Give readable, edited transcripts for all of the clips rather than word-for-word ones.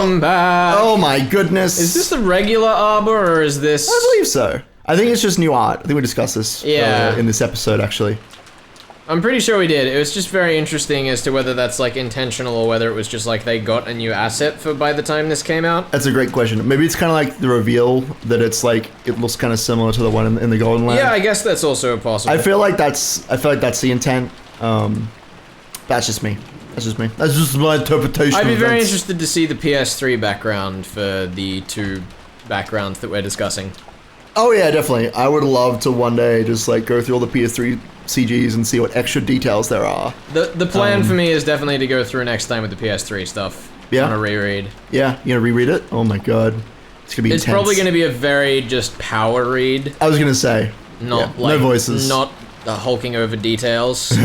Welcome back. Oh my goodness. Is this the regular Arbor, or is this... I believe so. I think it's just new art. I think we discussed this in this episode, actually. I'm pretty sure we did. It was just very interesting as to whether that's, like, intentional or whether it was just, like, they got a new asset for by the time this came out. That's a great question. Maybe it's kind of like the reveal that it's, like, it looks kind of similar to the one in the Golden Land. Yeah, I guess that's also possible. I feel like that's the intent. That's just me. That's just my interpretation. I'd be very interested to see the PS3 background for the two backgrounds that we're discussing. Oh yeah, definitely. I would love to one day just like go through all the PS3 CGs and see what extra details there are. The plan for me is definitely to go through next time with the PS3 stuff. Yeah. On a reread. Yeah, you gonna reread it? Oh my god. It's gonna be intense. It's probably gonna be a very just power read. I was gonna say. Not yeah, like no voices. Not hulking over details.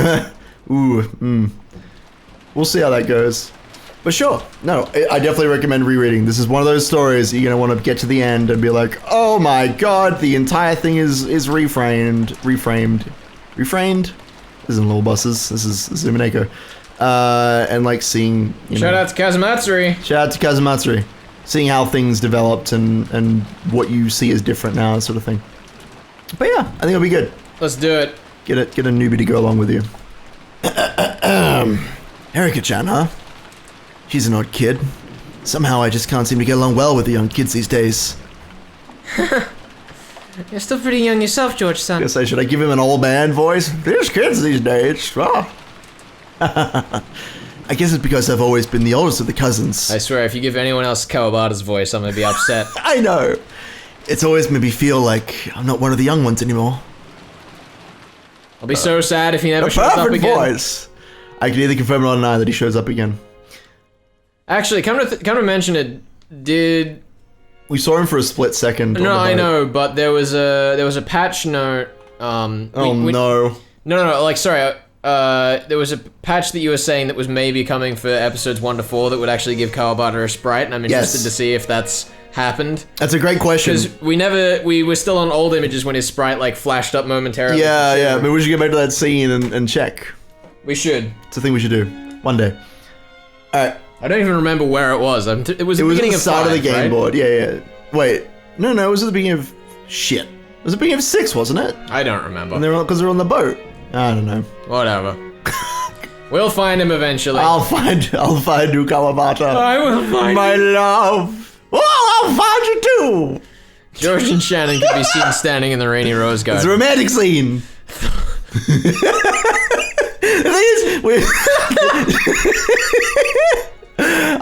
Ooh, We'll see how that goes. But sure, no, I definitely recommend rereading. This is one of those stories you're gonna want to get to the end and be like, oh my god, the entire thing is reframed. This isn't Little Buses, this is Umineko. And like seeing, Shout out to Kazumatsuri. Seeing how things developed and what you see as different now, that sort of thing. But yeah, I think it'll be good. Let's do it. Get a newbie to go along with you. Erika-chan, huh? She's an odd kid. Somehow I just can't seem to get along well with the young kids these days. You're still pretty young yourself, George-san. Should I give him an old man voice? There's kids these days. Ah. I guess it's because I've always been the oldest of the cousins. I swear, if you give anyone else Kawabata's voice, I'm gonna be upset. I know. It's always made me feel like I'm not one of the young ones anymore. I'll be so sad if he never shows up again. Voice. I can either confirm or deny that he shows up again. Actually, come to mention it, did... We saw him for a split second. No, I know, but there was a patch note. No, like, sorry, there was a patch that you were saying that was maybe coming for episodes 1 to 4 that would actually give Kawabata a sprite, and I'm interested to see if that's happened. That's a great question. Because we were still on old images when his sprite, like, flashed up momentarily. Yeah, maybe we should get back to that scene and check. We should. It's a thing we should do. One day. Alright. I don't even remember where it was. It was the beginning of 5, It was at the start of the game right? board. Yeah. Wait. No, it was at the beginning of... Shit. It was the beginning of 6, wasn't it? I don't remember. Because they're on the boat. I don't know. Whatever. We'll find him eventually. I'll find you, Kawabata. I will find my love. Oh, I'll find you too. George and Shannon can be seen standing in the rainy rose garden. It's a romantic scene.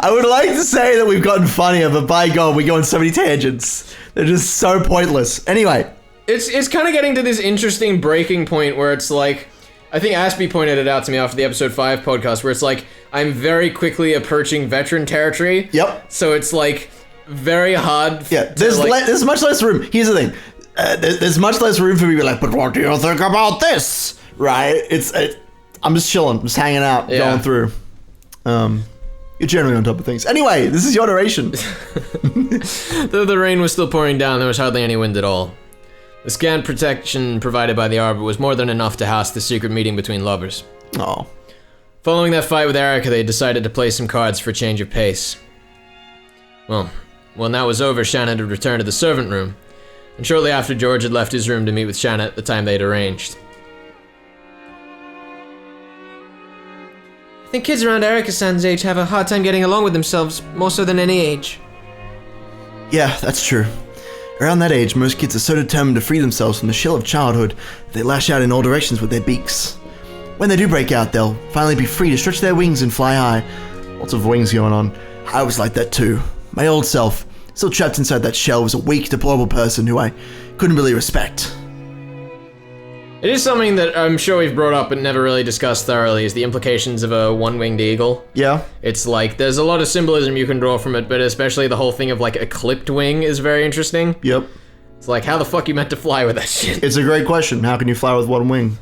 I would like to say that we've gotten funnier, but by God, we go on so many tangents. They're just so pointless. Anyway. It's kind of getting to this interesting breaking point where it's like, I think Aspie pointed it out to me after the episode 5 podcast, where it's like, I'm very quickly approaching veteran territory. Yep. So it's like, very hard. Yeah, there's much less room. Here's the thing. There's much less room for me to be like, but what do you think about this? Right? I'm just chilling, just hanging out, going through. You're generally on top of things. Anyway, this is your narration. Though the rain was still pouring down, there was hardly any wind at all. The scant protection provided by the arbor was more than enough to house the secret meeting between lovers. Oh. Following that fight with Erika, they decided to play some cards for a change of pace. Well, when that was over, Shannon had returned to the servant room, and shortly after George had left his room to meet with Shannon at the time they'd arranged. I think kids around Erika-san's age have a hard time getting along with themselves, more so than any age. Yeah, that's true. Around that age, most kids are so determined to free themselves from the shell of childhood that they lash out in all directions with their beaks. When they do break out, they'll finally be free to stretch their wings and fly high. Lots of wings going on. I was like that too. My old self, still trapped inside that shell, was a weak, deplorable person who I couldn't really respect. It is something that I'm sure we've brought up but never really discussed thoroughly, is the implications of a one-winged eagle. Yeah. It's like, there's a lot of symbolism you can draw from it, but especially the whole thing of like a clipped wing is very interesting. Yep. It's like, how the fuck you meant to fly with that shit? It's a great question. How can you fly with one wing?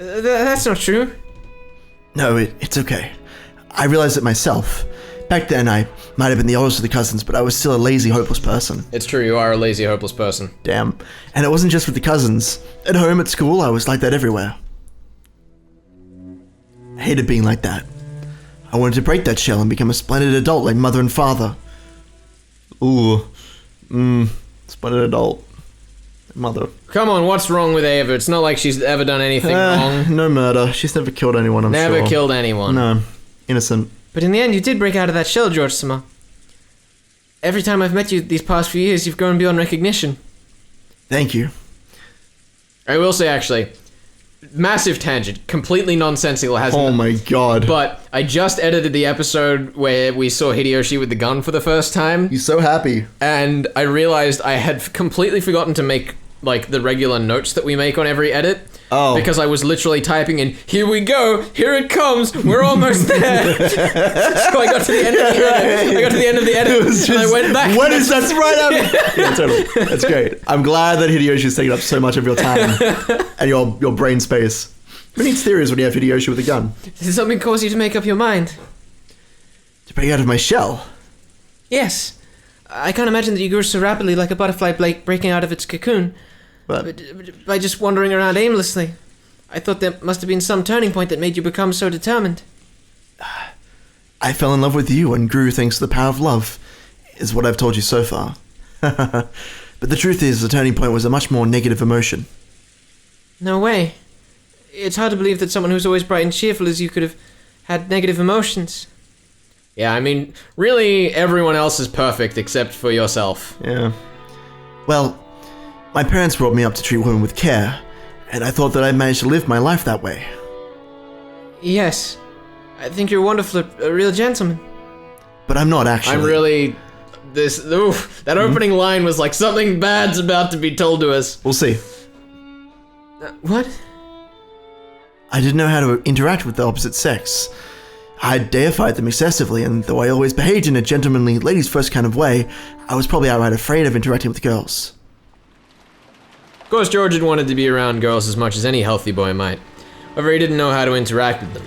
That's not true. No, it's okay. I realized it myself. Back then, I might have been the oldest of the cousins, but I was still a lazy, hopeless person. It's true, you are a lazy, hopeless person. Damn. And it wasn't just with the cousins. At home, at school, I was like that everywhere. I hated being like that. I wanted to break that shell and become a splendid adult like mother and father. Ooh. Spotted adult. Mother. Come on, what's wrong with Ava? It's not like she's ever done anything wrong. No murder. She's never killed anyone, I'm sure. Never killed anyone. No. Innocent. But in the end, you did break out of that shell, George-sama. Every time I've met you these past few years, you've grown beyond recognition. Thank you. I will say, actually, massive tangent, completely nonsensical, hasn't Oh my god. But I just edited the episode where we saw Hideyoshi with the gun for the first time, He's so happy. and I realized I had completely forgotten to make, like, the regular notes that we make on every edit. Oh. Because I was literally typing in, here we go, here it comes, we're almost there. So I got to the end of the edit. And I went back. What is that right up? Yeah, totally. That's great. I'm glad that Hideyoshi's taking up so much of your time and your brain space. Who needs theories when you have Hideyoshi with a gun? Did something cause you to make up your mind? To break out of my shell. Yes. I can't imagine that you grew so rapidly like a butterfly breaking out of its cocoon. But By just wandering around aimlessly. I thought there must have been some turning point that made you become so determined. I fell in love with you and grew thanks to the power of love, is what I've told you so far. But the truth is, the turning point was a much more negative emotion. No way. It's hard to believe that someone who's always bright and cheerful as you could have had negative emotions. Yeah, I mean, really, everyone else is perfect except for yourself. Yeah. Well, my parents brought me up to treat women with care, and I thought that I managed to live my life that way. Yes. I think you're wonderful, a real gentleman. But I'm not actually. I'm really... that opening line was like something bad's about to be told to us. We'll see. What? I didn't know how to interact with the opposite sex. I deified them excessively, and though I always behaved in a gentlemanly, ladies-first kind of way, I was probably outright afraid of interacting with girls. Of course, George had wanted to be around girls as much as any healthy boy might. However, he didn't know how to interact with them.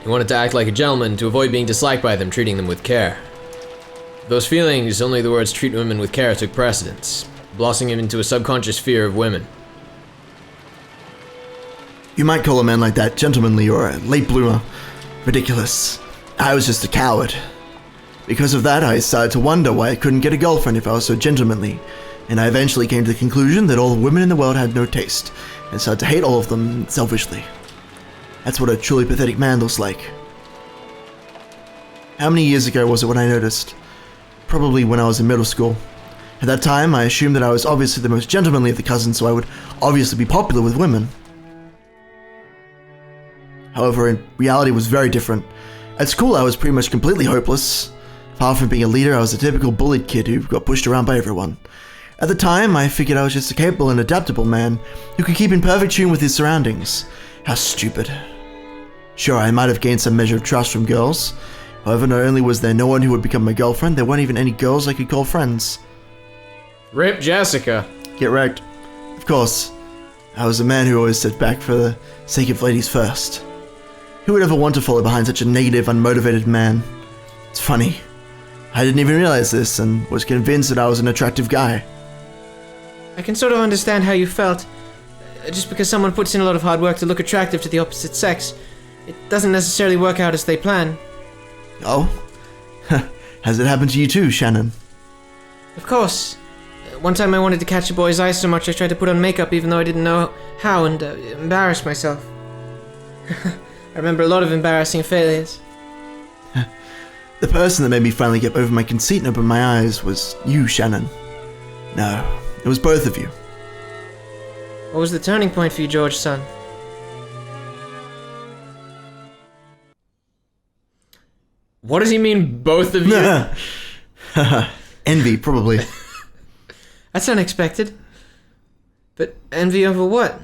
He wanted to act like a gentleman to avoid being disliked by them, treating them with care. Those feelings, only the words treat women with care took precedence, blossoming him into a subconscious fear of women. You might call a man like that gentlemanly or a late bloomer. Ridiculous. I was just a coward. Because of that, I started to wonder why I couldn't get a girlfriend if I was so gentlemanly, and I eventually came to the conclusion that all the women in the world had no taste, and started to hate all of them selfishly. That's what a truly pathetic man looks like. How many years ago was it when I noticed? Probably when I was in middle school. At that time, I assumed that I was obviously the most gentlemanly of the cousins, so I would obviously be popular with women. However, in reality, it was very different. At school, I was pretty much completely hopeless. Far from being a leader, I was a typical bullied kid who got pushed around by everyone. At the time, I figured I was just a capable and adaptable man who could keep in perfect tune with his surroundings. How stupid. Sure, I might have gained some measure of trust from girls. However, not only was there no one who would become my girlfriend, there weren't even any girls I could call friends. Rip Jessica. Get wrecked. Of course, I was a man who always stood back for the sake of ladies first. Who would ever want to follow behind such a negative, unmotivated man? It's funny. I didn't even realize this and was convinced that I was an attractive guy. I can sort of understand how you felt. Just because someone puts in a lot of hard work to look attractive to the opposite sex, it doesn't necessarily work out as they plan. Oh? Has it happened to you too, Shannon? Of course. One time I wanted to catch a boy's eye so much I tried to put on makeup even though I didn't know how and embarrassed myself. I remember a lot of embarrassing failures. The person that made me finally get over my conceit and open my eyes was you, Shannon. No, it was both of you. What was the turning point for you, George-san? What does he mean, both of you? Envy, probably. That's unexpected. But envy over what?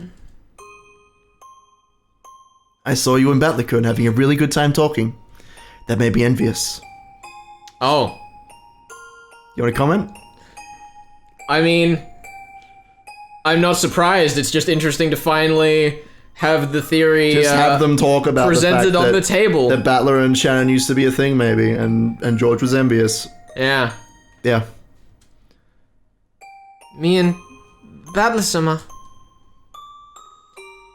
I saw you and Batlakun having a really good time talking. That made me envious. Oh. You want to comment? I mean, I'm not surprised. It's just interesting to finally have the theory Just have them talk about presented the fact on the table. That Battler and Shannon used to be a thing, maybe, and George was envious. Yeah. Yeah. Me and Battler-sama.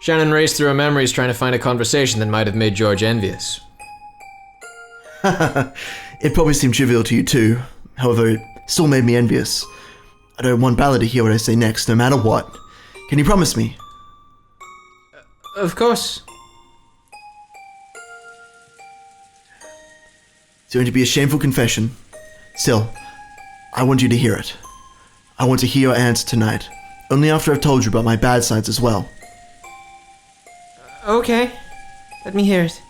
Shannon raced through her memories trying to find a conversation that might have made George envious. It probably seemed trivial to you too. However, it still made me envious. I don't want Bella to hear what I say next, no matter what. Can you promise me? Of course. It's going to be a shameful confession. Still, I want you to hear it. I want to hear your answer tonight, only after I've told you about my bad sides as well. Okay. Let me hear it.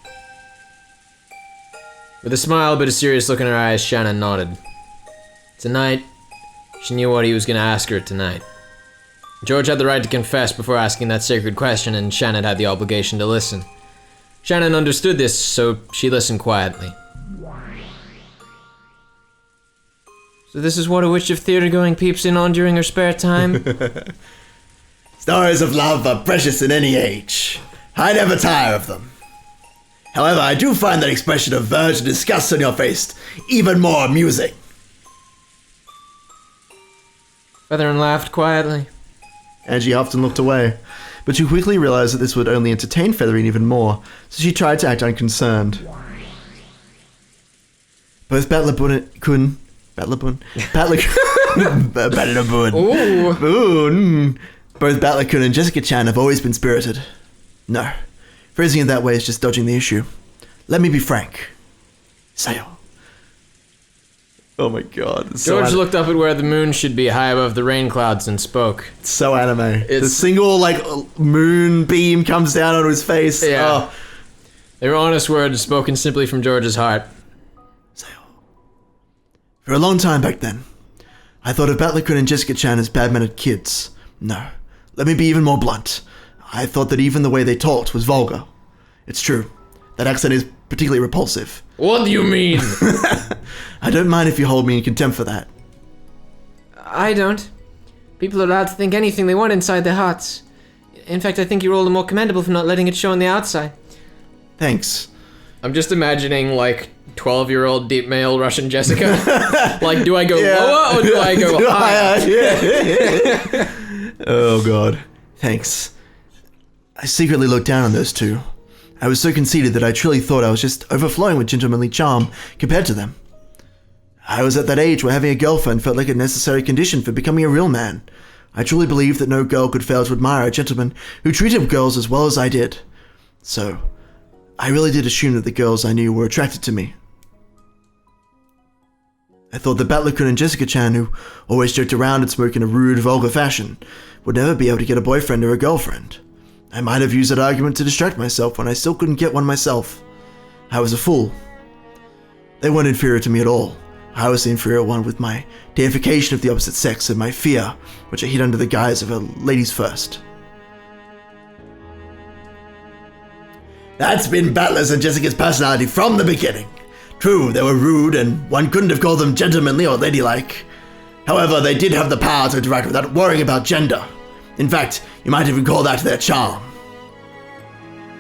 With a smile but a serious look in her eyes, Shannon nodded. Tonight, she knew what he was going to ask her tonight. George had the right to confess before asking that sacred question, and Shannon had the obligation to listen. Shannon understood this, so she listened quietly. So this is what a witch of theater-going peeps in on during her spare time? Stories of love are precious in any age. I never tire of them. However, I do find that expression of virgin disgust on your face even more amusing. Featherin laughed quietly. Angie huffed and looked away, but she quickly realized that this would only entertain Featherin even more, so she tried to act unconcerned. Both Batlabun... Both Batlakun and Jessica Chan have always been spirited. No, phrasing it that way is just dodging the issue. Let me be frank. Sayo. Oh my god. George looked up at where the moon should be high above the rain clouds and spoke. It's so anime. The single, moon beam comes down on his face. Yeah. Oh. They were honest words spoken simply from George's heart. For a long time back then, I thought of Batlakun and Jessica Chan as bad-mannered kids. No, let me be even more blunt. I thought that even the way they talked was vulgar. It's true. That accent is particularly repulsive. What do you mean? I don't mind if you hold me in contempt for that. I don't. People are allowed to think anything they want inside their hearts. In fact, I think you're all the more commendable for not letting it show on the outside. Thanks. I'm just imagining, 12-year-old deep male Russian Jessica. Do I go lower or do I go higher? Oh, God. Thanks. I secretly looked down on those two. I was so conceited that I truly thought I was just overflowing with gentlemanly charm compared to them. I was at that age where having a girlfriend felt like a necessary condition for becoming a real man. I truly believed that no girl could fail to admire a gentleman who treated girls as well as I did. So, I really did assume that the girls I knew were attracted to me. I thought that Batlakun and Jessica Chan, who always joked around and spoke in a rude, vulgar fashion, would never be able to get a boyfriend or a girlfriend. I might have used that argument to distract myself when I still couldn't get one myself. I was a fool. They weren't inferior to me at all. I was the inferior one with my deification of the opposite sex and my fear, which I hid under the guise of a ladies first. That's been Battler's and Jessica's personality from the beginning. True, they were rude, and one couldn't have called them gentlemanly or ladylike. However, they did have the power to interact without worrying about gender. In fact, you might even call that their charm.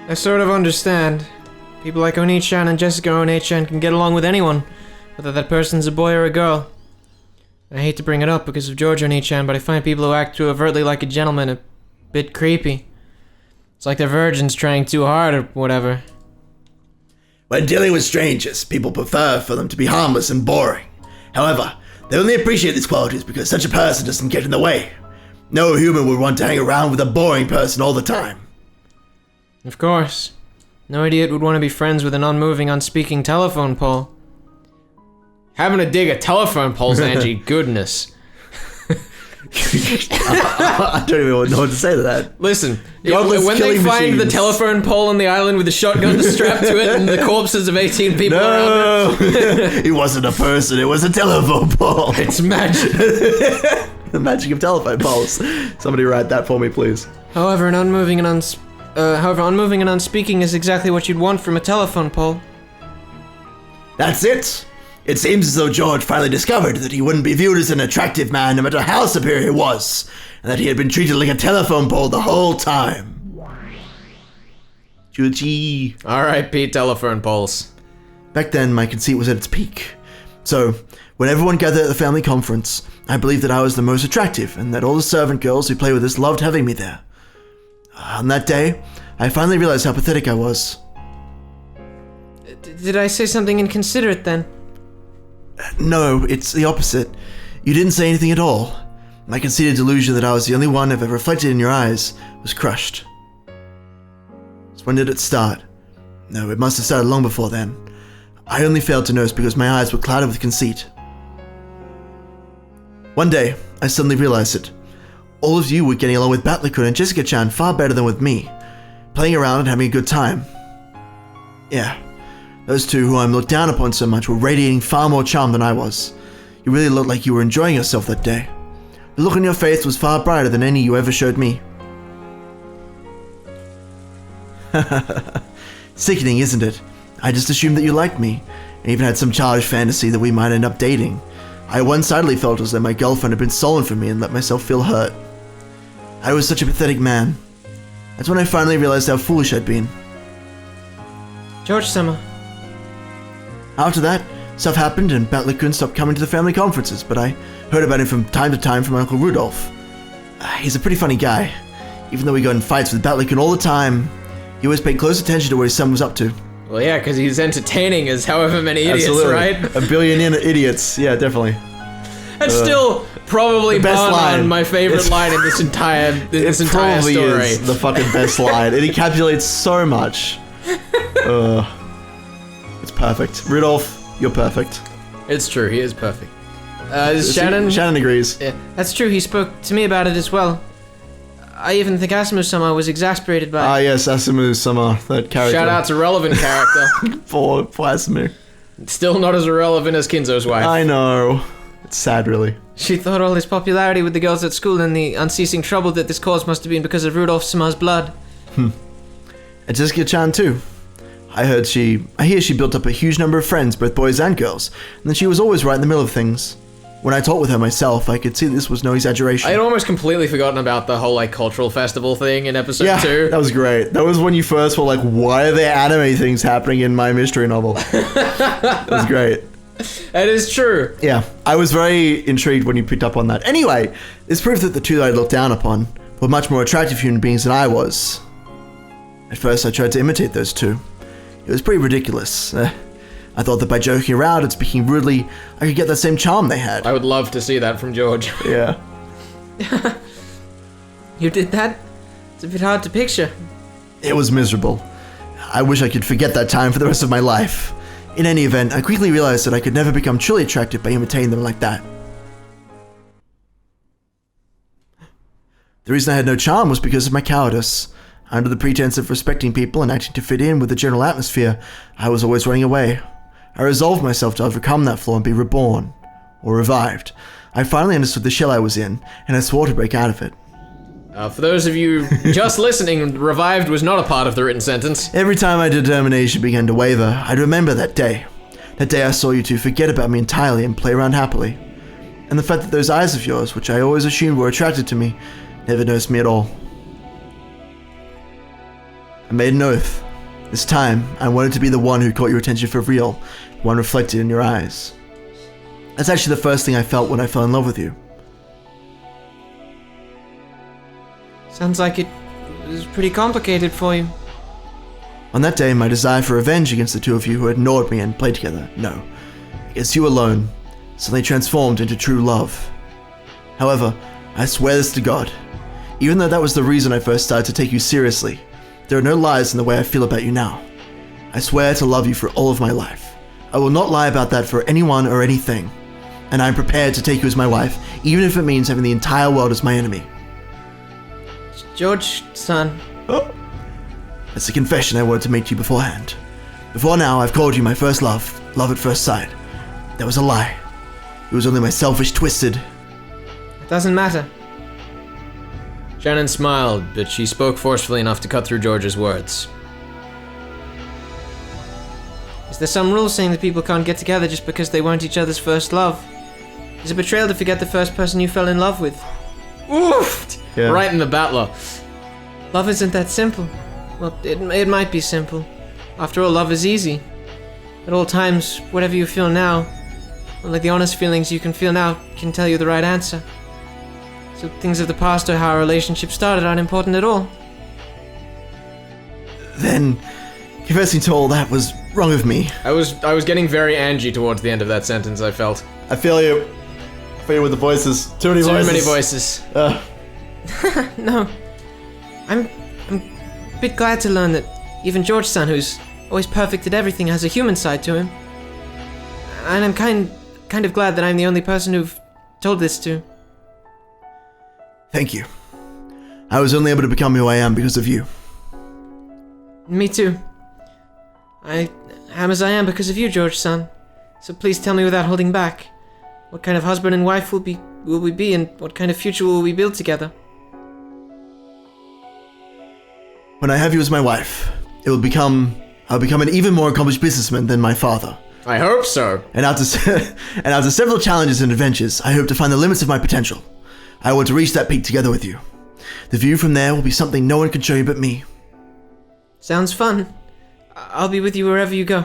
I sort of understand. People like Oni-chan and Jessica Oni-chan can get along with anyone, whether that person's a boy or a girl. I hate to bring it up because of George Oni-chan, but I find people who act too overtly like a gentleman a bit creepy. It's like they're virgins trying too hard or whatever. When dealing with strangers, people prefer for them to be harmless and boring. However, they only appreciate these qualities because such a person doesn't get in the way. No human would want to hang around with a boring person all the time. Of course. No idiot would want to be friends with an unmoving, unspeaking telephone pole. Having to dig a telephone pole's Angie, goodness. I don't even know what to say to that. Listen, when they find the telephone pole on the island with a shotgun strapped to it and the corpses of 18 people around it. It wasn't a person, it was a telephone pole. It's magic. The magic of telephone poles. Somebody write that for me, please. However, unmoving and unspeaking is exactly what you'd want from a telephone pole. That's it. It seems as though George finally discovered that he wouldn't be viewed as an attractive man no matter how superior he was, and that he had been treated like a telephone pole the whole time. Juji. R.I.P. telephone poles. Back then, my conceit was at its peak. So, when everyone gathered at the family conference, I believed that I was the most attractive, and that all the servant girls who played with us loved having me there. On that day, I finally realized how pathetic I was. Did I say something inconsiderate then? No, it's the opposite. You didn't say anything at all. My conceited delusion that I was the only one ever reflected in your eyes was crushed. So when did it start? No, it must have started long before then. I only failed to notice because my eyes were clouded with conceit. One day, I suddenly realized it. All of you were getting along with Batley-kun and Jessica-chan far better than with me, playing around and having a good time. Yeah, those two who I'm looked down upon so much were radiating far more charm than I was. You really looked like you were enjoying yourself that day. The look on your face was far brighter than any you ever showed me. Sickening, isn't it? I just assumed that you liked me, and even had some childish fantasy that we might end up dating. I one-sidedly felt as though my girlfriend had been stolen from me and let myself feel hurt. I was such a pathetic man. That's when I finally realized how foolish I'd been. George-sama. After that, stuff happened and Batley-kun stopped coming to the family conferences, but I heard about him from time to time from my Uncle Rudolph. He's a pretty funny guy. Even though we got in fights with Batley-kun all the time, he always paid close attention to what his son was up to. Well, yeah, because he's entertaining as however many idiots, Absolutely. right? A billion idiots. Yeah, definitely. That's still probably the best line. my favorite line in this entire It probably story. is the fucking best line. It encapsulates so much. It's perfect. Rudolph, you're perfect. It's true, he is perfect. Shannon? Shannon agrees. Yeah. That's true, he spoke to me about it as well. I even think Asumu-sama was exasperated by it. Yes, Asumu-sama, that character. Shout out to relevant character. for Asumu. Still not as irrelevant as Kinzo's wife. I know. It's sad, really. She thought all his popularity with the girls at school and the unceasing trouble that this caused must have been because of Rudolph-sama's blood. And Jessica-chan, too. I hear she built up a huge number of friends, both boys and girls, and that she was always right in the middle of things. When I talked with her myself, I could see this was no exaggeration. I had almost completely forgotten about the whole, cultural festival thing in episode 2. That was great. That was when you first were like, why are there anime things happening in my mystery novel? That was great. That is true. Yeah, I was very intrigued when you picked up on that. Anyway, this proved that the two that I looked down upon were much more attractive human beings than I was. At first, I tried to imitate those two. It was pretty ridiculous. I thought that by joking around and speaking rudely, I could get that same charm they had. I would love to see that from George. Yeah. You did that? It's a bit hard to picture. It was miserable. I wish I could forget that time for the rest of my life. In any event, I quickly realized that I could never become truly attracted by imitating them like that. The reason I had no charm was because of my cowardice. Under the pretense of respecting people and acting to fit in with the general atmosphere, I was always running away. I resolved myself to overcome that flaw and be reborn. Or revived. I finally understood the shell I was in, and I swore to break out of it. For those of you just listening, revived was not a part of the written sentence. Every time my determination began to waver, I'd remember that day. That day I saw you two forget about me entirely and play around happily. And the fact that those eyes of yours, which I always assumed were attracted to me, never noticed me at all. I made an oath. This time, I wanted to be the one who caught your attention for real, the one reflected in your eyes. That's actually the first thing I felt when I fell in love with you. Sounds like it was pretty complicated for you. On that day, my desire for revenge against the two of you who had ignored me and played together, no, against you alone, suddenly transformed into true love. However, I swear this to God, even though that was the reason I first started to take you seriously, there are no lies in the way I feel about you now. I swear to love you for all of my life. I will not lie about that for anyone or anything. And I am prepared to take you as my wife, even if it means having the entire world as my enemy. George-san. Oh. That's the confession I wanted to make to you beforehand. Before now, I've called you my first love, love at first sight. That was a lie. It was only my selfish, twisted... It doesn't matter. Shannon smiled, but she spoke forcefully enough to cut through George's words. Is there some rule saying that people can't get together just because they weren't each other's first love? Is it betrayal to forget the first person you fell in love with? Oof! Yeah. Right in the battler. Love isn't that simple. Well, it might be simple. After all, love is easy. At all times, whatever you feel now, only the honest feelings you can feel now can tell you the right answer. So things of the past or how our relationship started aren't important at all. Then, confessing to all that was wrong of me. I was getting very Angie towards the end of that sentence, I felt. I feel you. Fail with the voices. Too many voices. No. I'm a bit glad to learn that even George-san, who's always perfect at everything, has a human side to him. And I'm kind of glad that I'm the only person who've told this to. Thank you. I was only able to become who I am because of you. Me too. I am as I am because of you, George-san. So please tell me without holding back. What kind of husband and wife will we be, and what kind of future will we build together? When I have you as my wife, I'll become an even more accomplished businessman than my father. I hope so. And after several challenges and adventures, I hope to find the limits of my potential. I want to reach that peak together with you. The view from there will be something no one can show you but me. Sounds fun. I'll be with you wherever you go.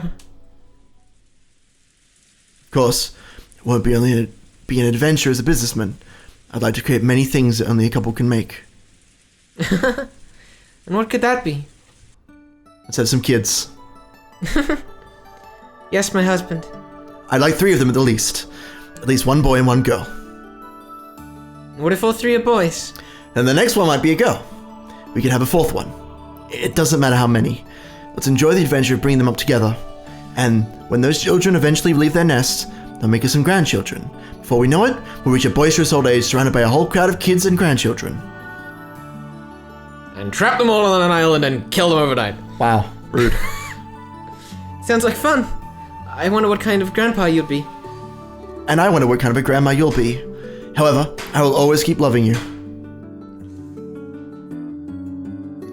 Of course, it won't be only be an adventure as a businessman. I'd like to create many things that only a couple can make. And what could that be? Let's have some kids. Yes, my husband. I'd like 3 of them at the least. At least 1 boy and 1 girl. What if all 3 are boys? Then the next one might be a girl. We could have a 4th one. It doesn't matter how many. Let's enjoy the adventure of bringing them up together. And when those children eventually leave their nests, they'll make us some grandchildren. Before we know it, we'll reach a boisterous old age surrounded by a whole crowd of kids and grandchildren. And trap them all on an island and kill them overnight. Wow, rude. Sounds like fun. I wonder what kind of grandpa you'll be. And I wonder what kind of a grandma you'll be. However, I will always keep loving you.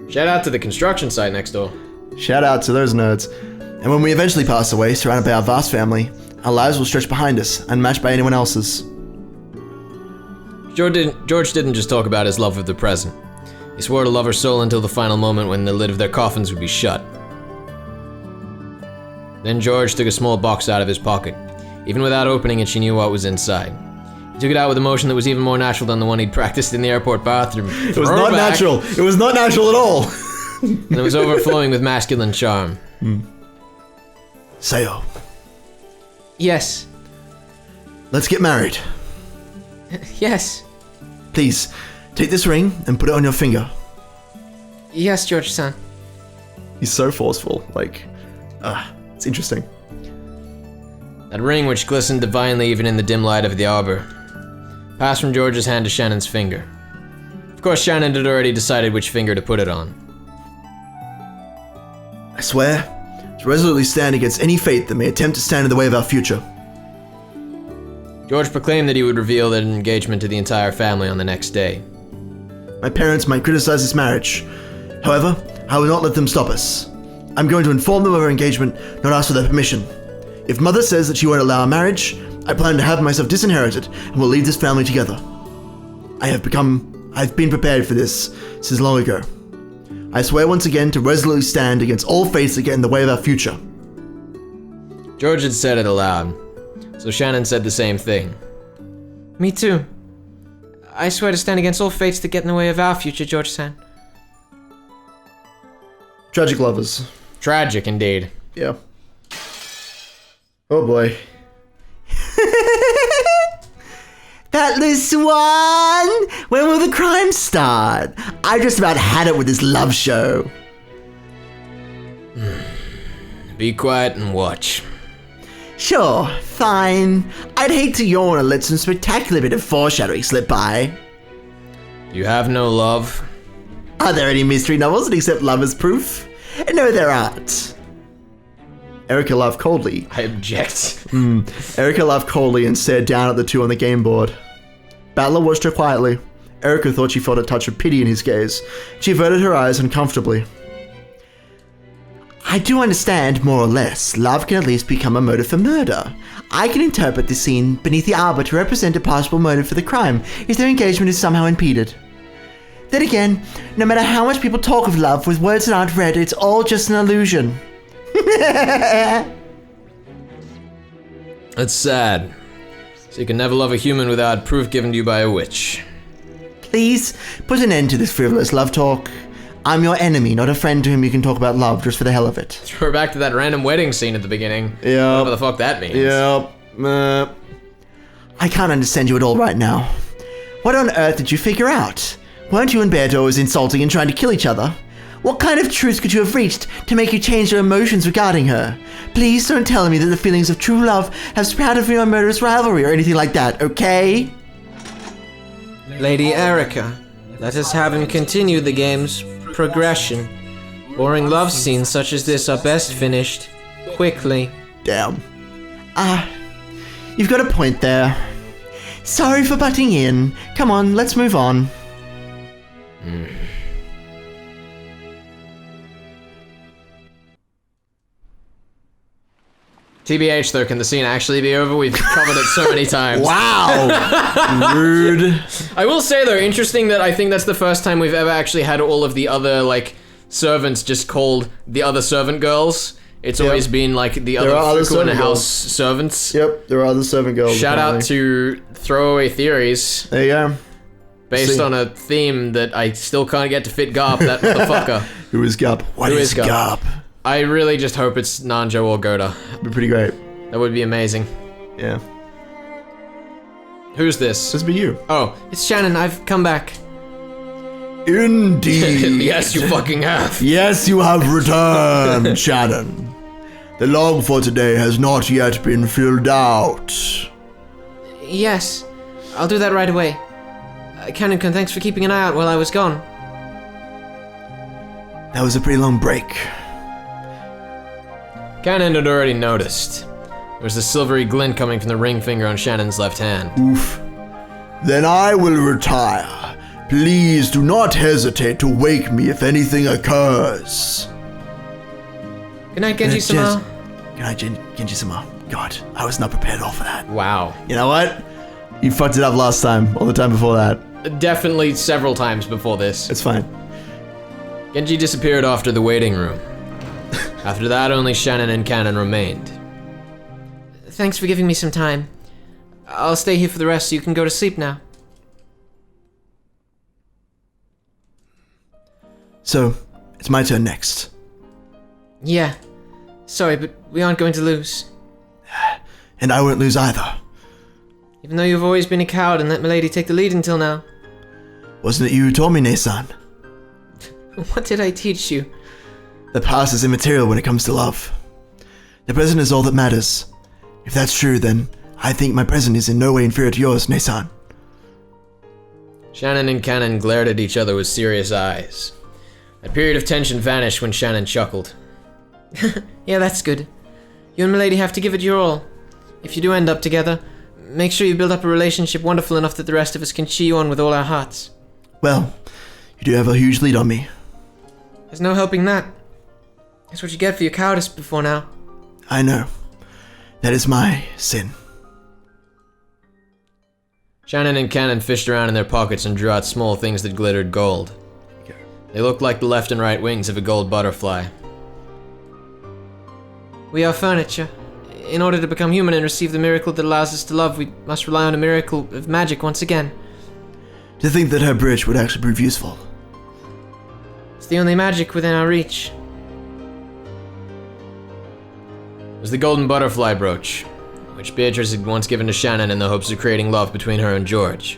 Shout out to the construction site next door. Shout out to those nerds. And when we eventually pass away, surrounded by our vast family, our lives will stretch behind us, unmatched by anyone else's. George didn't just talk about his love of the present. He swore to love her soul until the final moment when the lid of their coffins would be shut. Then George took a small box out of his pocket. Even without opening it, she knew what was inside. He took it out with a motion that was even more natural than the one he'd practiced in the airport bathroom. It was not natural. It was not natural at all. And it was overflowing with masculine charm. Sayo, Yes. let's get married. Yes. Please, take this ring and put it on your finger. Yes, George-san. He's so forceful. It's interesting. That ring, which glistened divinely even in the dim light of the arbor, passed from George's hand to Shannon's finger. Of course, Shannon had already decided which finger to put it on. I swear to resolutely stand against any fate that may attempt to stand in the way of our future. George proclaimed that he would reveal their engagement to the entire family on the next day. My parents might criticize this marriage. However, I will not let them stop us. I'm going to inform them of our engagement, not ask for their permission. If Mother says that she won't allow our marriage, I plan to have myself disinherited and will leave this family together. I've been prepared for this since long ago. I swear once again to resolutely stand against all fates that get in the way of our future. George had said it aloud, so Shannon said the same thing. Me too. I swear to stand against all fates that get in the way of our future, George-san. Tragic lovers. Tragic indeed. Yeah. Oh boy. That this one? When will the crime start? I just about had it with this love show. Be quiet and watch. Sure, fine. I'd hate to yawn and let some spectacular bit of foreshadowing slip by. You have no love? Are there any mystery novels that accept love as proof? No, there aren't. Erica laughed coldly. I object. Erica laughed coldly and stared down at the two on the game board. Battler watched her quietly. Erica thought she felt a touch of pity in his gaze. She averted her eyes uncomfortably. I do understand, more or less, love can at least become a motive for murder. I can interpret the scene beneath the arbor to represent a possible motive for the crime if their engagement is somehow impeded. Then again, no matter how much people talk of love with words that aren't read, it's all just an illusion. That's sad. So you can never love a human without proof given to you by a witch. Please, put an end to this frivolous love talk. I'm your enemy, not a friend to whom you can talk about love just for the hell of it. We're back to that random wedding scene at the beginning. Yeah. Whatever the fuck that means. Yep. I can't understand you at all right now. What on earth did you figure out? Weren't you and Beardo always insulting and trying to kill each other? What kind of truth could you have reached to make you change your emotions regarding her? Please don't tell me that the feelings of true love have sprouted from your murderous rivalry or anything like that, okay? Lady Erica, let us have him continue the game's progression. Boring love scenes such as this are best finished quickly. Damn. You've got a point there. Sorry for butting in. Come on, let's move on. TBH though, can the scene actually be over? We've covered it so many times. Wow! Rude. I will say though, interesting that I think that's the first time we've ever actually had all of the other, like, servants just called the other servant girls. It's always been, like, the other Fukuoka house servants. Yep, there are other servant girls. Shout out to Throwaway Theories. There you go. Based on a theme that I still can't get to fit Garp, that motherfucker. Who is Garp? What is Garp? I really just hope it's Nanjo or Goda. That'd be pretty great. That would be amazing. Yeah. Who's this? This be you. Oh. It's Shannon, I've come back. Indeed. Yes, you fucking have. Yes, you have returned, Shannon. The log for today has not yet been filled out. Yes, I'll do that right away. Canon-kun, thanks for keeping an eye out while I was gone. That was a pretty long break. Cannon had already noticed. There was a silvery glint coming from the ring finger on Shannon's left hand. Oof. Then I will retire. Please do not hesitate to wake me if anything occurs. Good night, Genji-sama. Good night, Genji-sama. God, I was not prepared at all for that. Wow. You know what? You fucked it up last time, or the time before that. Definitely several times before this. It's fine. Genji disappeared off to the waiting room. After that, only Shannon and Cannon remained. Thanks for giving me some time. I'll stay here for the rest so you can go to sleep now. So, it's my turn next. Yeah. Sorry, but we aren't going to lose. And I won't lose either. Even though you've always been a coward and let Milady take the lead until now. Wasn't it you who told me, Ne-san? What did I teach you? The past is immaterial when it comes to love. The present is all that matters. If that's true, then I think my present is in no way inferior to yours, Ne-san. Shannon and Cannon glared at each other with serious eyes. A period of tension vanished when Shannon chuckled. Yeah, that's good. You and Milady have to give it your all. If you do end up together, make sure you build up a relationship wonderful enough that the rest of us can cheer you on with all our hearts. Well, you do have a huge lead on me. There's no helping that. That's what you get for your cowardice before now. I know. That is my sin. Shannon and Cannon fished around in their pockets and drew out small things that glittered gold. They looked like the left and right wings of a gold butterfly. We are furniture. In order to become human and receive the miracle that allows us to love, we must rely on a miracle of magic once again. To think that her bridge would actually prove useful. It's the only magic within our reach. It was the golden butterfly brooch, which Beatrice had once given to Shannon in the hopes of creating love between her and George.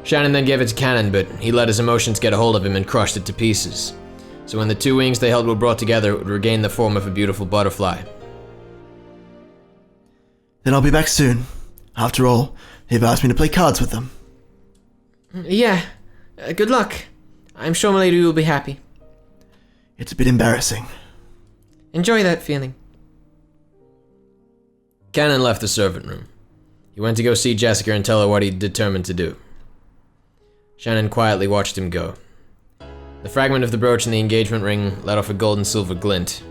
Shannon then gave it to Cannon, but he let his emotions get a hold of him and crushed it to pieces. So when the two wings they held were brought together, it would regain the form of a beautiful butterfly. Then I'll be back soon. After all, they've asked me to play cards with them. Yeah. Good luck. I'm sure Milady will be happy. It's a bit embarrassing. Enjoy that feeling. Cannon left the servant room. He went to go see Jessica and tell her what he'd determined to do. Shannon quietly watched him go. The fragment of the brooch in the engagement ring let off a gold and silver glint.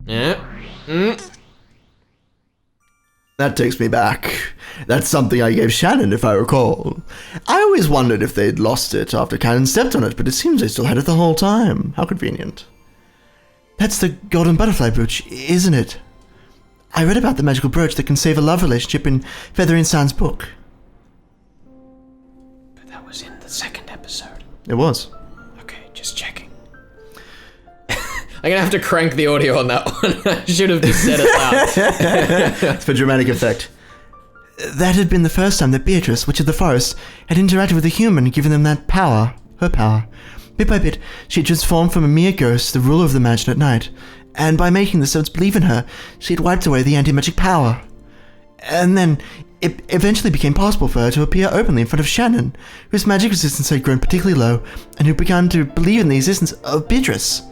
Yeah. That takes me back. That's something I gave Shannon, if I recall. I always wondered if they'd lost it after Cannon stepped on it, but it seems they still had it the whole time. How convenient. That's the golden butterfly brooch, isn't it? I read about the magical brooch that can save a love relationship in Featherin-san's book. But that was in the second episode. It was. Okay, just checking. I'm gonna have to crank the audio on that one. I should have just said it loud. It's for dramatic effect. That had been the first time that Beatrice, Witch of the Forest, had interacted with a human, giving them that power, her power. Bit by bit, she had transformed from a mere ghost, the ruler of the mansion at night, and by making the servants believe in her, she had wiped away the anti-magic power. And then, it eventually became possible for her to appear openly in front of Shannon, whose magic resistance had grown particularly low, and who began to believe in the existence of Beatrice.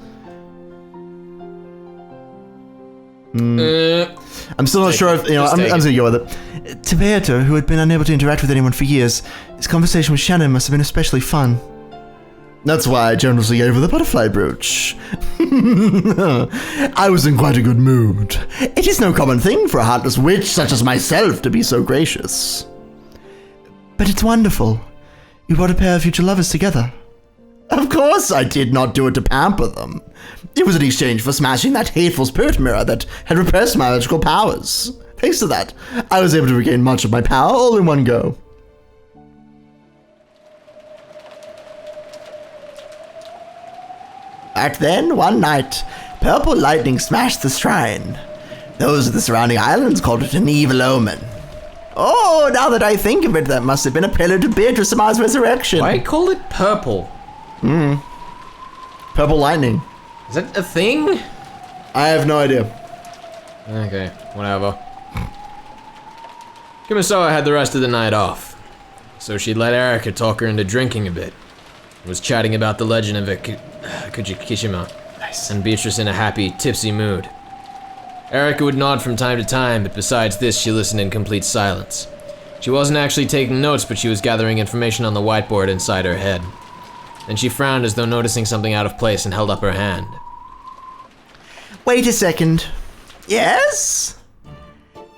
I'm still not sure if, I'm just gonna go with it. To Beata, who had been unable to interact with anyone for years, his conversation with Shannon must have been especially fun. That's why I generously gave her the butterfly brooch. I was in quite a good mood. It is no common thing for a heartless witch such as myself to be so gracious. But it's wonderful. You brought a pair of future lovers together. Of course I did not do it to pamper them. It was in exchange for smashing that hateful spirit mirror that had repressed my magical powers. Thanks to that, I was able to regain much of my power all in one go. But then, one night, purple lightning smashed the shrine. Those of the surrounding islands called it an evil omen. Oh, now that I think of it, that must have been a prelude to Beatrice Samar's resurrection. Why call it purple? Purple lightning. Is that a thing? I have no idea. Okay, whatever. Kumasawa had the rest of the night off, so she let Erika talk her into drinking a bit. Was chatting about the legend of Kujikishima, and Beatrice in a happy, tipsy mood. Erika would nod from time to time, but besides this, she listened in complete silence. She wasn't actually taking notes, but she was gathering information on the whiteboard inside her head. Then she frowned as though noticing something out of place and held up her hand. Wait a second. Yes?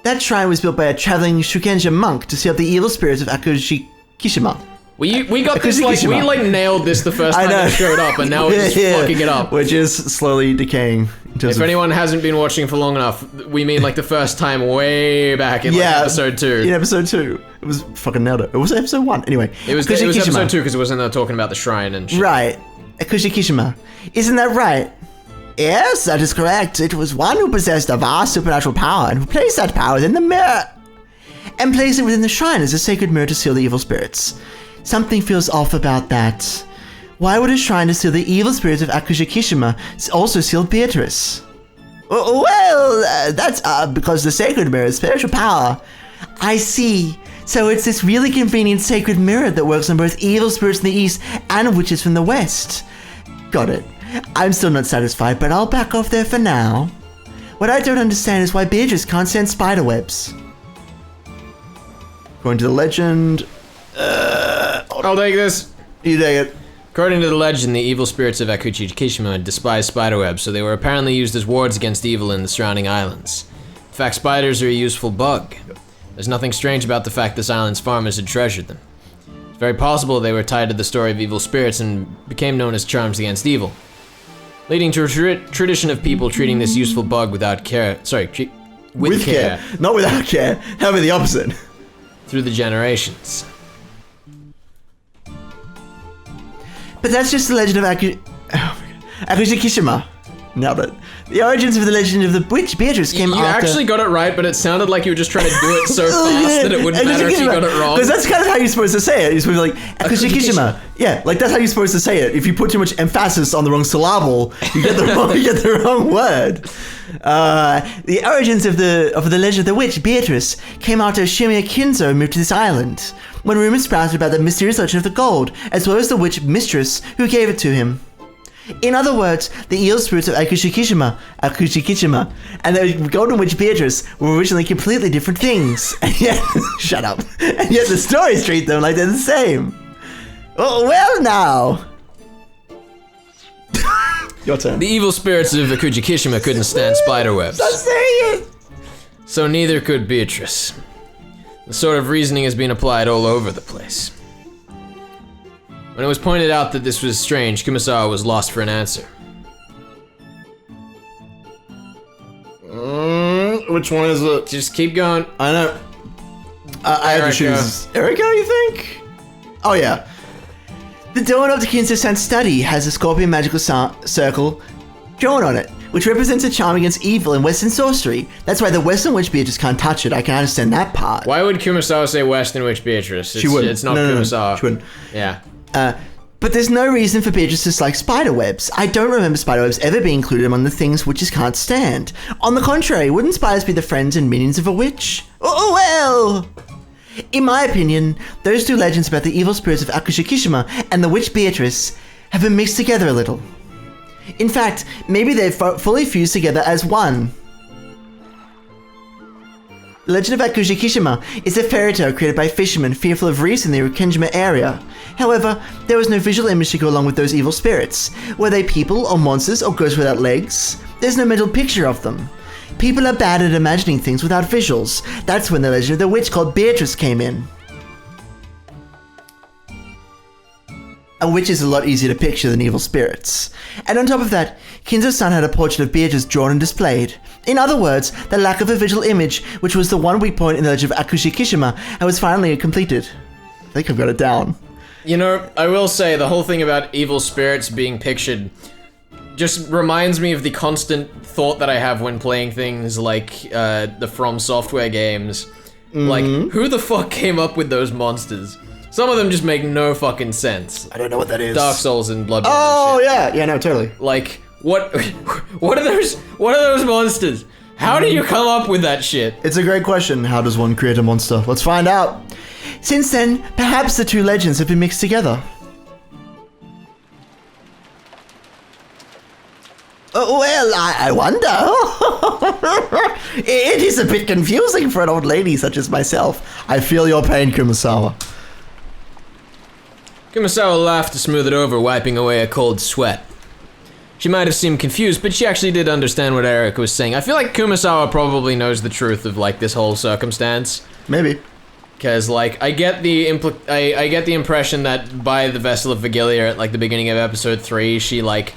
That shrine was built by a traveling Shukenja monk to seal the evil spirits of Kishima. We got this, we nailed this the first time it showed up, and now we're just fucking it up. We're just slowly decaying. If anyone hasn't been watching for long enough, we mean like the first time way back in episode 2. In episode 2. It was fucking nailed it. It was episode 1. Anyway. It was episode 2 because it wasn't talking about the shrine and shit. Right. Kishima. Isn't that right? Yes, that is correct. It was one who possessed a vast supernatural power and who placed that power within the mirror. And placed it within the shrine as a sacred mirror to seal the evil spirits. Something feels off about that. Why would a shrine to seal the evil spirits of Kishima also seal Beatrice? Well, that's because the sacred mirror is spiritual power. I see. So it's this really convenient sacred mirror that works on both evil spirits from the east and witches from the west. Got it. I'm still not satisfied, but I'll back off there for now. What I don't understand is why Beatrice can't send spiderwebs. According to the legend... I'll take this. You take it. According to the legend, the evil spirits of Kishima despised spiderwebs, so they were apparently used as wards against evil in the surrounding islands. In fact, spiders are a useful bug. There's nothing strange about the fact this island's farmers had treasured them. It's very possible they were tied to the story of evil spirits and became known as charms against evil, leading to a tradition of people treating this useful bug without care. With care. Not without care. That would be the opposite. Through the generations. But that's just the legend of Kishima. Nailed it. The origins of the legend of the witch Beatrice came after... You actually got it right, but it sounded like you were just trying to do it so fast that it wouldn't matter if you got it wrong. Because that's kind of how you're supposed to say it. You're supposed to be like, Kishima. Yeah, like that's how you're supposed to say it. If you put too much emphasis on the wrong syllable, you get the wrong word. The origins of the legend of the witch Beatrice came after Shimiya Kinzo moved to this island, when rumors sprouted about the mysterious legend of the gold, as well as the witch mistress who gave it to him. In other words, the evil spirits of Kishima, and the golden witch Beatrice were originally completely different things. And yet, shut up. And yet the stories treat them like they're the same. Oh, well now. Your turn. The evil spirits of Kishima couldn't stand spiderwebs. Stop saying it! So neither could Beatrice. The sort of reasoning has been applied all over the place. When it was pointed out that this was strange, Kumasawa was lost for an answer. Which one is it? Just keep going. I know. I have to choose. Erika, you think? Oh yeah. The door of the Kinzo-san study has a scorpion magical circle drawn on it, which represents a charm against evil and Western sorcery. That's why the Western Witch Beatrice can't touch it. I can understand that part. Why would Kumasawa say Western Witch Beatrice? She wouldn't. It's not No, Kumasawa. she wouldn't. Yeah. But there's no reason for Beatrice to dislike spiderwebs. I don't remember spiderwebs ever being included among the things witches can't stand. On the contrary, wouldn't spiders be the friends and minions of a witch? Oh well! In my opinion, those two legends about the evil spirits of Akushikishima and the witch Beatrice have been mixed together a little. In fact, maybe they've fully fused together as one. The legend of Akushikishima is a fairy tale created by fishermen fearful of reefs in the Ukenjima area. However, there was no visual image to go along with those evil spirits. Were they people or monsters or ghosts without legs? There's no mental picture of them. People are bad at imagining things without visuals. That's when the legend of the witch called Beatrice came in. A witch is a lot easier to picture than evil spirits. And on top of that, Kinzo-san had a portrait of Beatrice drawn and displayed. In other words, the lack of a visual image, which was the one weak point in the legend of Akushikishima, and was finally completed. I think I've got it down. You know, I will say the whole thing about evil spirits being pictured just reminds me of the constant thought that I have when playing things like the From Software games. Mm-hmm. Like, who the fuck came up with those monsters? Some of them just make no fucking sense. I don't know what that is. Dark Souls and Bloodborne. Oh, and shit. Yeah, no, totally. Like, what are those monsters? How do you come up with that shit? It's a great question. How does one create a monster? Let's find out. Since then, perhaps the two legends have been mixed together. Oh, well, I wonder. It is a bit confusing for an old lady such as myself. I feel your pain, Kumasawa. Kumasawa laughed to smooth it over, wiping away a cold sweat. She might have seemed confused, but she actually did understand what Erica was saying. I feel like Kumasawa probably knows the truth of, like, this whole circumstance. Maybe. Because, like, I get the impression that by the Vessel of Vigilia at, like, the beginning of episode 3, she, like,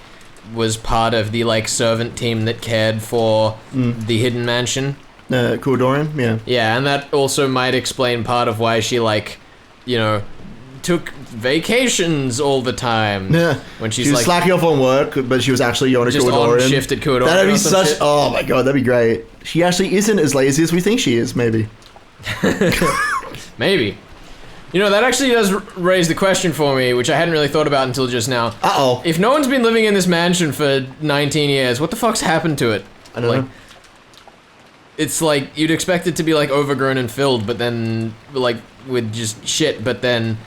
was part of the, like, servant team that cared for the Hidden Mansion. Kordorian, yeah. Yeah, and that also might explain part of why she, like, you know, took vacations all the time. Yeah. When she was like, slacking off on work, but she was actually on a just Kordorian. on shift at Kordorian. That'd be such... Shit. Oh my god, that'd be great. She actually isn't as lazy as we think she is, maybe. Maybe. You know, that actually does raise the question for me, which I hadn't really thought about until just now. Uh-oh. If no one's been living in this mansion for 19 years, what the fuck's happened to it? I don't know. It's like, you'd expect it to be, like, overgrown and filled, but then, like, with just shit, but then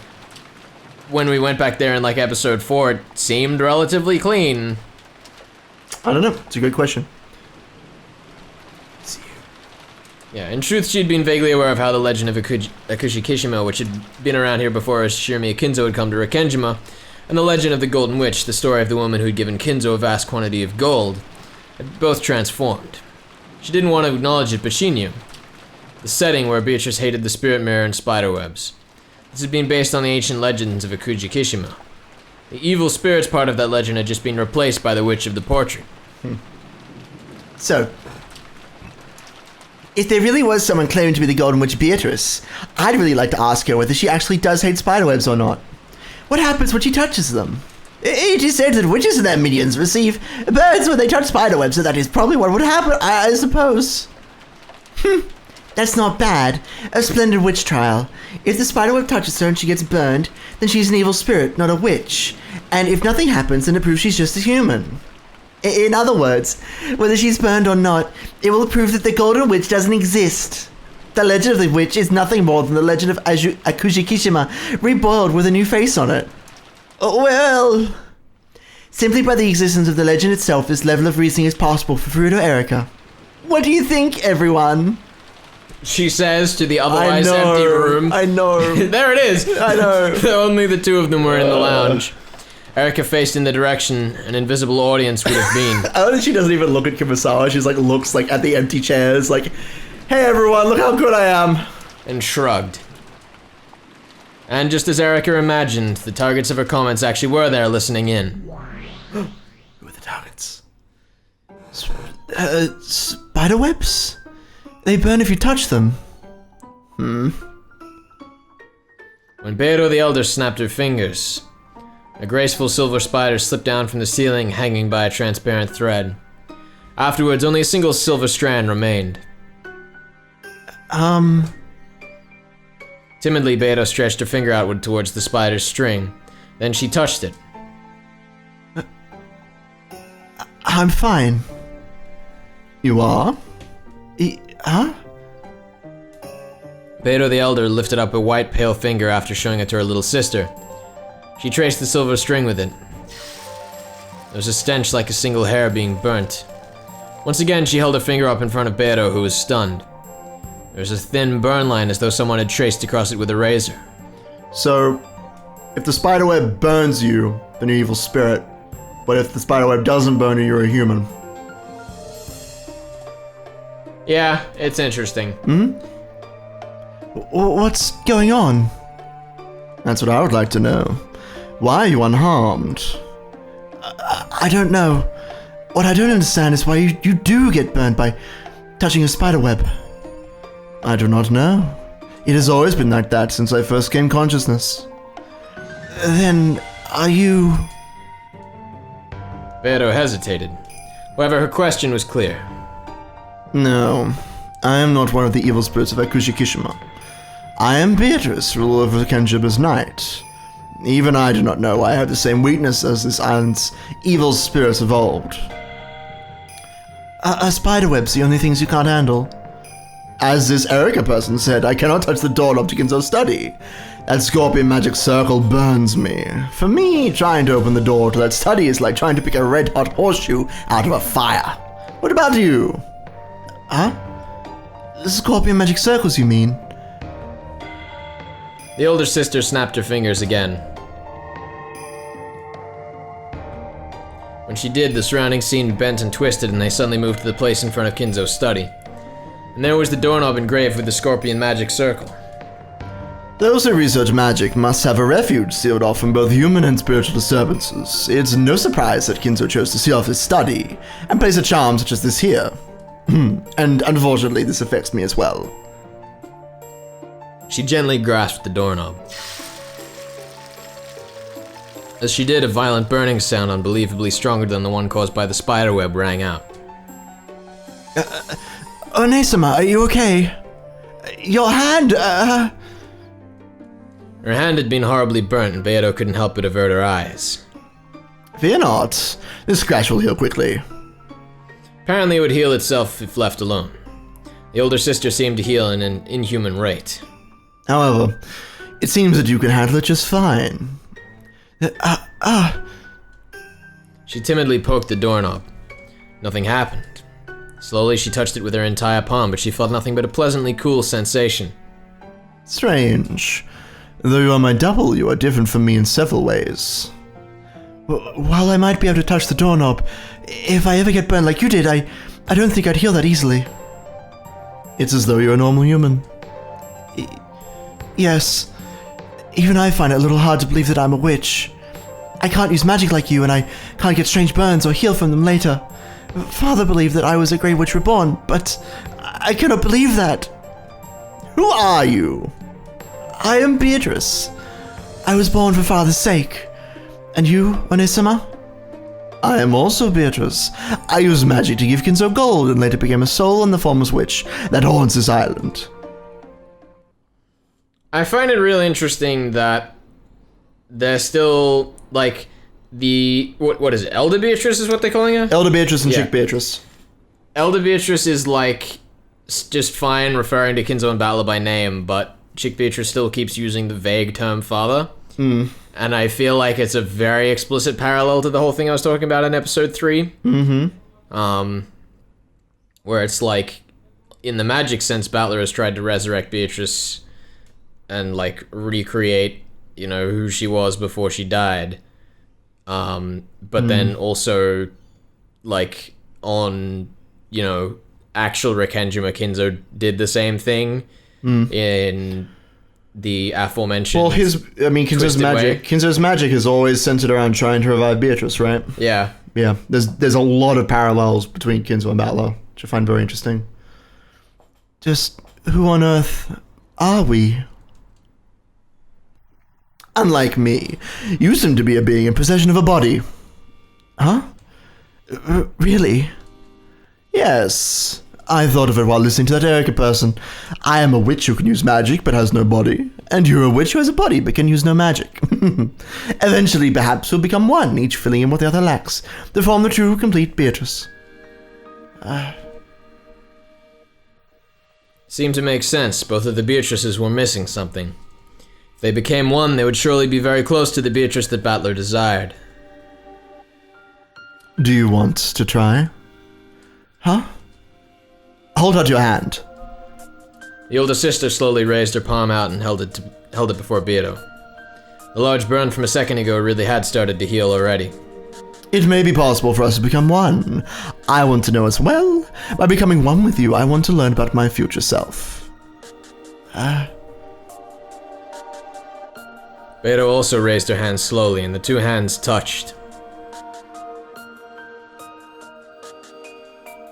when we went back there in, like, episode 4, it seemed relatively clean. I don't know. It's a good question. Yeah, in truth, she'd been vaguely aware of how the legend of Akushikishima, which had been around here before as Shirumi Kinzo had come to Rikkenjima, and the legend of the Golden Witch, the story of the woman who'd given Kinzo a vast quantity of gold, had both transformed. She didn't want to acknowledge it, but she knew. The setting where Beatrice hated the spirit mirror and spiderwebs. This had been based on the ancient legends of Akushikishima. The evil spirits part of that legend had just been replaced by the witch of the portrait. So, if there really was someone claiming to be the Golden Witch Beatrice, I'd really like to ask her whether she actually does hate spiderwebs or not. What happens when she touches them? It is said that witches and their minions receive burns when they touch spiderwebs, so that is probably what would happen, I suppose. That's not bad. A splendid witch trial. If the spiderweb touches her and she gets burned, then she's an evil spirit, not a witch. And if nothing happens, then it proves she's just a human. In other words, whether she's burned or not, it will prove that the Golden Witch doesn't exist. The legend of the witch is nothing more than the legend of Akushikishima reboiled with a new face on it. Oh, well. Simply by the existence of the legend itself, this level of reasoning is possible for Furuto Erica. What do you think, everyone? She says to the otherwise empty room. I know. There it is. I know. Only the two of them were in the lounge. Erica faced in the direction an invisible audience would have been. I know she doesn't even look at Kumasawa. She's like, looks like at the empty chairs, like, hey everyone, look how good I am. And shrugged. And just as Erica imagined, the targets of her comments actually were there listening in. Who are the targets? Spiderwebs? They burn if you touch them. When Beiro the Elder snapped her fingers, A graceful silver spider slipped down from the ceiling, hanging by a transparent thread. Afterwards, only a single silver strand remained. Timidly, Beto stretched her finger outward towards the spider's string. Then she touched it. I'm fine. You are? Huh? Beto the Elder lifted up a white, pale finger after showing it to her little sister. She traced the silver string with it. There was a stench like a single hair being burnt. Once again, she held her finger up in front of Beto, who was stunned. There was a thin burn line as though someone had traced across it with a razor. So, if the spiderweb burns you, then you're an evil spirit. But if the spiderweb doesn't burn you, you're a human. Yeah, it's interesting. What's going on? That's what I would like to know. Why are you unharmed? I don't know. What I don't understand is why you do get burned by touching a spiderweb. I do not know. It has always been like that since I first gained consciousness. Then, are you... Beto hesitated. However, her question was clear. No, I am not one of the evil spirits of Akushikishima. I am Beatrice, ruler of the Kenjiba's Night. Even I do not know why I have the same weakness as this island's evil spirits evolved. A spiderweb's the only things you can't handle. As this Erika person said, I cannot touch the doorknob to Kinzo's study. That scorpion magic circle burns me. For me, trying to open the door to that study is like trying to pick a red-hot horseshoe out of a fire. What about you? Huh? Scorpion magic circles, you mean? The older sister snapped her fingers again. When she did, the surrounding scene bent and twisted, and they suddenly moved to the place in front of Kinzo's study. And there was the doorknob engraved with the scorpion magic circle. Those who research magic must have a refuge sealed off from both human and spiritual disturbances. It's no surprise that Kinzo chose to seal off his study and place a charm such as this here. And unfortunately, this affects me as well. She gently grasped the doorknob. As she did, a violent burning sound unbelievably stronger than the one caused by the spiderweb rang out. Onesima, are you okay? Your hand, Her hand had been horribly burnt, and Beato couldn't help but avert her eyes. Fear not. This scratch will heal quickly. Apparently it would heal itself if left alone. The older sister seemed to heal in an inhuman rate. However, it seems that you can handle it just fine. She timidly poked the doorknob. Nothing happened. Slowly she touched it with her entire palm, but she felt nothing but a pleasantly cool sensation. Strange. Though you are my double, you are different from me in several ways. While I might be able to touch the doorknob, if I ever get burned like you did, I don't think I'd heal that easily. It's as though you're a normal human. Yes. Even I find it a little hard to believe that I'm a witch. I can't use magic like you, and I can't get strange burns or heal from them later. Father believed that I was a Grey Witch reborn, but I cannot believe that. Who are you? I am Beatrice. I was born for Father's sake. And you, Onesima? I am also Beatrice. I used magic to give Kinzo gold and later became a soul in the formless witch that haunts this island. I find it really interesting that they're still, like, what is it? Elder Beatrice is what they're calling her? Elder Beatrice and Chick Beatrice. Elder Beatrice is, like, just fine referring to Kinzo and Battler by name, but Chick Beatrice still keeps using the vague term father. And I feel like it's a very explicit parallel to the whole thing I was talking about in episode 3. Where it's like, in the magic sense, Battler has tried to resurrect Beatrice and, like, recreate, you know, who she was before she died. But then also, like, on, you know, actual Rekenjima, Kinzo did the same thing in the aforementioned. Well, Kinzo's magic is always centered around trying to revive Beatrice, right? Yeah. Yeah, there's a lot of parallels between Kinzo and Battler, which I find very interesting. Just who on earth are we? Unlike me, you seem to be a being in possession of a body. Huh? Really? Yes. I thought of it while listening to that Erica person. I am a witch who can use magic but has no body, and you're a witch who has a body but can use no magic. Eventually, perhaps we'll become one, each filling in what the other lacks, to form the true, complete Beatrice. Seemed to make sense. Both of the Beatrices were missing something. If they became one, they would surely be very close to the Beatrice that Battler desired. Do you want to try? Huh? Hold out your hand. The older sister slowly raised her palm out and held it before Beato. The large burn from a second ago really had started to heal already. It may be possible for us to become one. I want to know as well. By becoming one with you, I want to learn about my future self. Beto also raised her hand slowly, and the two hands touched.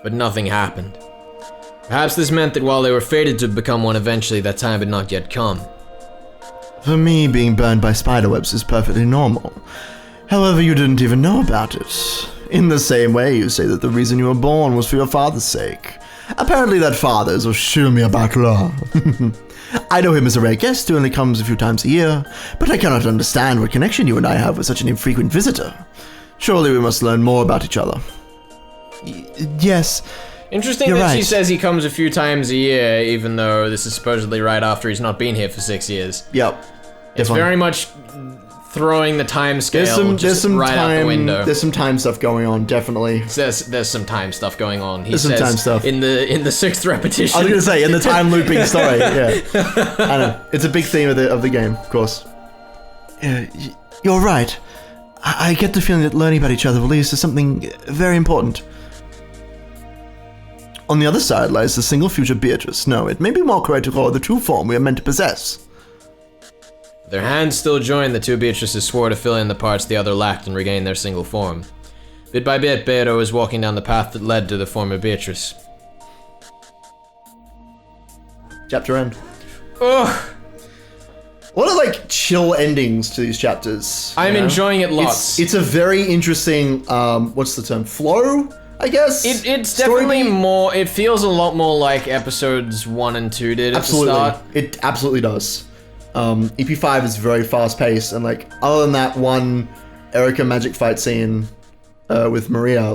But nothing happened. Perhaps this meant that while they were fated to become one eventually, that time had not yet come. For me, being burned by spiderwebs is perfectly normal. However, you didn't even know about it. In the same way, you say that the reason you were born was for your father's sake. Apparently that father is Umineko Battler. I know him as a rare guest who only comes a few times a year, but I cannot understand what connection you and I have with such an infrequent visitor. Surely we must learn more about each other. Yes. Interesting You're that right. she says he comes a few times a year, even though this is supposedly right after he's not been here for 6 years. Yep. It's Definitely. very much throwing the time scale just right out the window. There's some time stuff going on, definitely. There's some time stuff going on. He There's some says time stuff. in the sixth repetition. I was gonna say, in the time looping story, yeah. I know. It's a big theme of the game, of course. You're right. I get the feeling that learning about each other will lead us to something very important. On the other side lies the single future Beatrice. No, it may be more correct to call it the true form we are meant to possess. Their hands still joined, the two Beatrices swore to fill in the parts the other lacked and regain their single form. Bit by bit, Beto was walking down the path that led to the former Beatrice. Chapter end. Ugh! What are chill endings to these chapters? I'm you know? enjoying it lots. It's a very interesting, what's the term? Flow, I guess? It's Story definitely beat? more, it feels a lot more like episodes 1 and 2 did at the start. It absolutely does. EP5 is very fast paced, and other than that one Erica magic fight scene with Maria,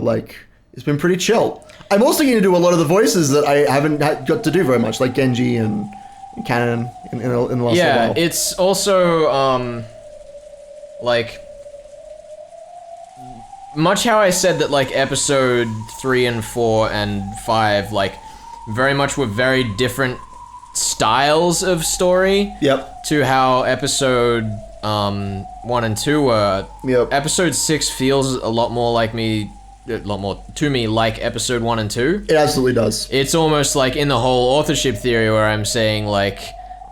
it's been pretty chill. I'm also going to do a lot of the voices that I haven't got to do very much, like Genji and Canon in the last little while. Yeah, it's also, much how I said that, episode 3 and 4 and 5, very much were very different styles of story. Yep. To how episode 1 and 2 were. Yep. Episode 6 feels a lot more like episode 1 and 2. It absolutely does. It's almost like in the whole authorship theory where I'm saying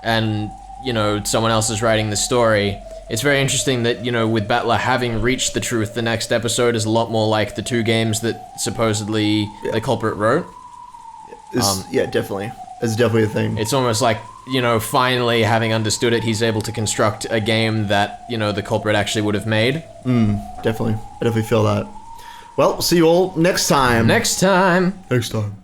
and someone else is writing the story. It's very interesting that, with Battler having reached the truth, the next episode is a lot more like the 2 games that supposedly the culprit wrote. Yeah, definitely. It's definitely a thing. It's almost like, finally having understood it, he's able to construct a game that, the culprit actually would have made. Definitely. I definitely feel that. Well, see you all next time. Next time. Next time.